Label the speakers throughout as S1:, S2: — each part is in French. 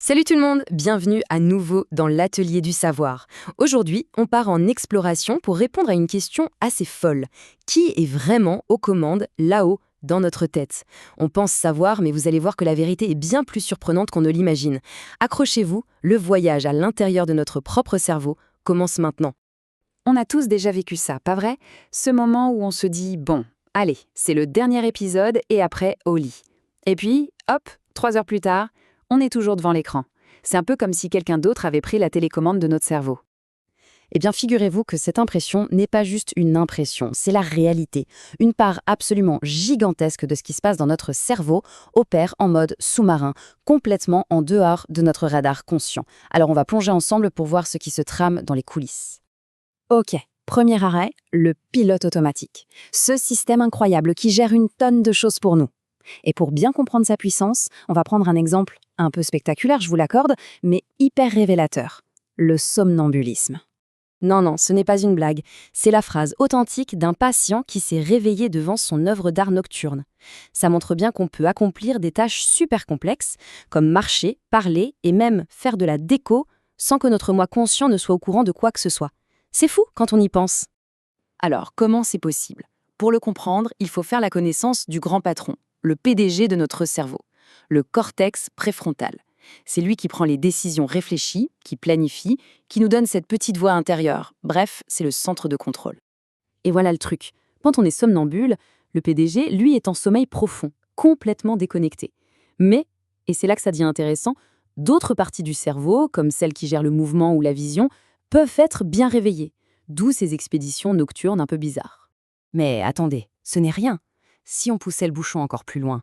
S1: Salut tout le monde, bienvenue à nouveau dans l'atelier du savoir. Aujourd'hui, on part en exploration pour répondre à une question assez folle. Qui est vraiment aux commandes là-haut dans notre tête? On pense savoir, mais vous allez voir que la vérité est bien plus surprenante qu'on ne l'imagine. Accrochez-vous, le voyage à l'intérieur de notre propre cerveau commence maintenant.
S2: On a tous déjà vécu ça, pas vrai? Ce moment où on se dit « bon, allez, c'est le dernier épisode et après au lit ». Et puis, hop, 3 heures plus tard, on est toujours devant l'écran. C'est un peu comme si quelqu'un d'autre avait pris la télécommande de notre cerveau.
S1: Eh bien, figurez-vous que cette impression n'est pas juste une impression, c'est la réalité. Une part absolument gigantesque de ce qui se passe dans notre cerveau opère en mode sous-marin, complètement en dehors de notre radar conscient. Alors on va plonger ensemble pour voir ce qui se trame dans les coulisses. Ok, premier arrêt, le pilote automatique. Ce système incroyable qui gère une tonne de choses pour nous. Et pour bien comprendre sa puissance, on va prendre un exemple un peu spectaculaire, je vous l'accorde, mais hyper révélateur. Le somnambulisme. Non, ce n'est pas une blague. C'est la phrase authentique d'un patient qui s'est réveillé devant son œuvre d'art nocturne. Ça montre bien qu'on peut accomplir des tâches super complexes, comme marcher, parler et même faire de la déco, sans que notre moi conscient ne soit au courant de quoi que ce soit. C'est fou quand on y pense.
S2: Alors, comment c'est possible? Pour le comprendre, il faut faire la connaissance du grand patron, le PDG de notre cerveau, le cortex préfrontal. C'est lui qui prend les décisions réfléchies, qui planifie, qui nous donne cette petite voix intérieure. Bref, c'est le centre de contrôle.
S1: Et voilà le truc. Quand on est somnambule, le PDG, lui, est en sommeil profond, complètement déconnecté. Mais, et c'est là que ça devient intéressant, d'autres parties du cerveau, comme celles qui gèrent le mouvement ou la vision, peuvent être bien réveillées, d'où ces expéditions nocturnes un peu bizarres. Mais attendez, ce n'est rien. Si on poussait le bouchon encore plus loin,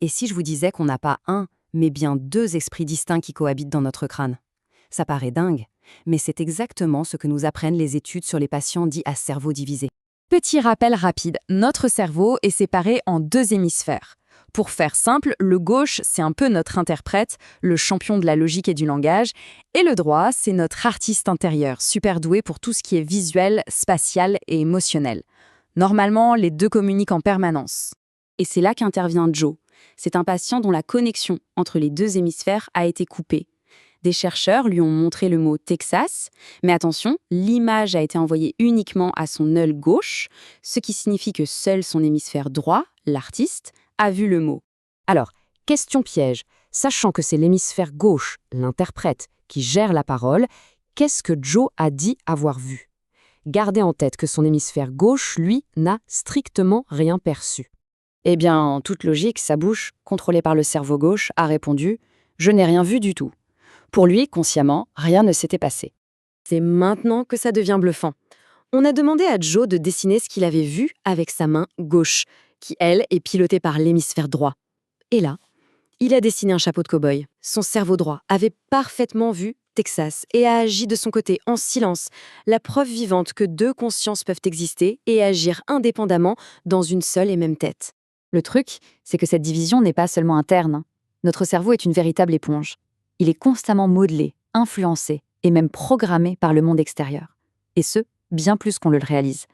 S1: et si je vous disais qu'on n'a pas un, mais bien deux esprits distincts qui cohabitent dans notre crâne? Ça paraît dingue, mais c'est exactement ce que nous apprennent les études sur les patients dits à cerveau divisé. Petit rappel rapide, notre cerveau est séparé en deux hémisphères. Pour faire simple, le gauche, c'est un peu notre interprète, le champion de la logique et du langage, et le droit, c'est notre artiste intérieur, super doué pour tout ce qui est visuel, spatial et émotionnel. Normalement, les deux communiquent en permanence. Et c'est là qu'intervient Joe. C'est un patient dont la connexion entre les deux hémisphères a été coupée. Des chercheurs lui ont montré le mot Texas, mais attention, l'image a été envoyée uniquement à son œil gauche, ce qui signifie que seul son hémisphère droit, l'artiste, a vu le mot. Alors, question piège, sachant que c'est l'hémisphère gauche, l'interprète, qui gère la parole, qu'est-ce que Joe a dit avoir vu? Gardez en tête que son hémisphère gauche, lui, n'a strictement rien perçu.
S2: Eh bien, en toute logique, sa bouche, contrôlée par le cerveau gauche, a répondu « Je n'ai rien vu du tout ». Pour lui, consciemment, rien ne s'était passé.
S1: C'est maintenant que ça devient bluffant. On a demandé à Joe de dessiner ce qu'il avait vu avec sa main gauche, qui, elle, est pilotée par l'hémisphère droit. Et là, il a dessiné un chapeau de cow-boy. Son cerveau droit avait parfaitement vu Texas et a agi de son côté en silence, la preuve vivante que deux consciences peuvent exister et agir indépendamment dans une seule et même tête.
S2: Le truc, c'est que cette division n'est pas seulement interne. Notre cerveau est une véritable éponge. Il est constamment modelé, influencé et même programmé par le monde extérieur. Et ce, bien plus qu'on le réalise.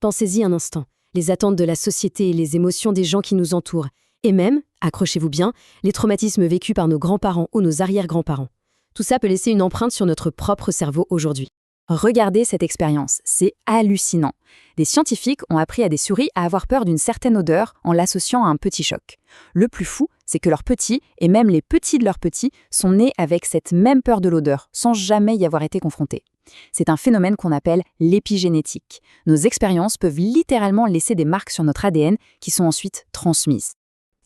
S1: Pensez-y un instant. Les attentes de la société et les émotions des gens qui nous entourent. Et même, accrochez-vous bien, les traumatismes vécus par nos grands-parents ou nos arrière-grands-parents. Tout ça peut laisser une empreinte sur notre propre cerveau aujourd'hui.
S2: Regardez cette expérience, c'est hallucinant. Des scientifiques ont appris à des souris à avoir peur d'une certaine odeur en l'associant à un petit choc. Le plus fou, c'est que leurs petits, et même les petits de leurs petits, sont nés avec cette même peur de l'odeur, sans jamais y avoir été confrontés. C'est un phénomène qu'on appelle l'épigénétique. Nos expériences peuvent littéralement laisser des marques sur notre ADN qui sont ensuite transmises.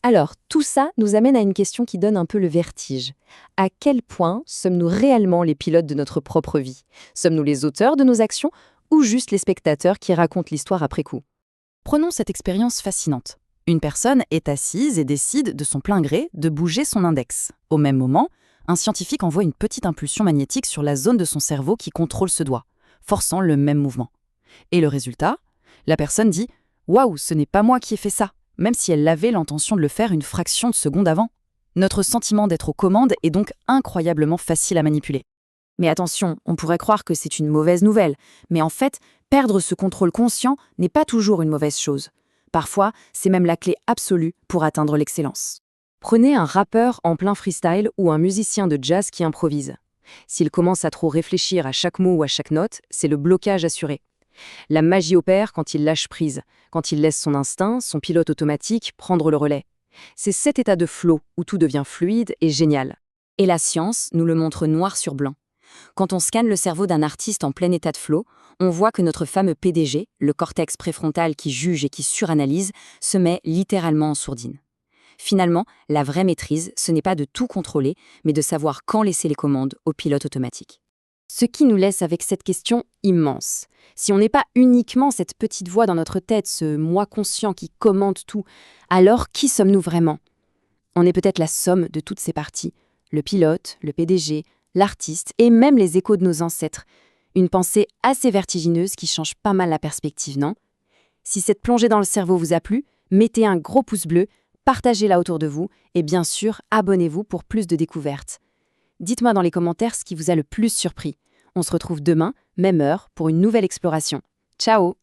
S1: Alors, tout ça nous amène à une question qui donne un peu le vertige. À quel point sommes-nous réellement les pilotes de notre propre vie? Sommes-nous les auteurs de nos actions ou juste les spectateurs qui racontent l'histoire après coup?
S2: Prenons cette expérience fascinante. Une personne est assise et décide de son plein gré de bouger son index. Au même moment, un scientifique envoie une petite impulsion magnétique sur la zone de son cerveau qui contrôle ce doigt, forçant le même mouvement. Et le résultat? La personne dit « Waouh, ce n'est pas moi qui ai fait ça », même si elle avait l'intention de le faire une fraction de seconde avant. Notre sentiment d'être aux commandes est donc incroyablement facile à manipuler. Mais attention, on pourrait croire que c'est une mauvaise nouvelle, mais en fait, perdre ce contrôle conscient n'est pas toujours une mauvaise chose. Parfois, c'est même la clé absolue pour atteindre l'excellence.
S1: Prenez un rappeur en plein freestyle ou un musicien de jazz qui improvise. S'il commence à trop réfléchir à chaque mot ou à chaque note, c'est le blocage assuré. La magie opère quand il lâche prise, quand il laisse son instinct, son pilote automatique, prendre le relais. C'est cet état de flow où tout devient fluide et génial. Et la science nous le montre noir sur blanc. Quand on scanne le cerveau d'un artiste en plein état de flow, on voit que notre fameux PDG, le cortex préfrontal qui juge et qui suranalyse, se met littéralement en sourdine. Finalement, la vraie maîtrise, ce n'est pas de tout contrôler, mais de savoir quand laisser les commandes au pilote automatique. Ce qui nous laisse avec cette question immense. Si on n'est pas uniquement cette petite voix dans notre tête, ce moi conscient qui commande tout, alors qui sommes-nous vraiment? On est peut-être la somme de toutes ces parties, le pilote, le PDG, l'artiste et même les échos de nos ancêtres. Une pensée assez vertigineuse qui change pas mal la perspective, non? Si cette plongée dans le cerveau vous a plu, mettez un gros pouce bleu, partagez-la autour de vous et bien sûr, abonnez-vous pour plus de découvertes. Dites-moi dans les commentaires ce qui vous a le plus surpris. On se retrouve demain, même heure, pour une nouvelle exploration. Ciao!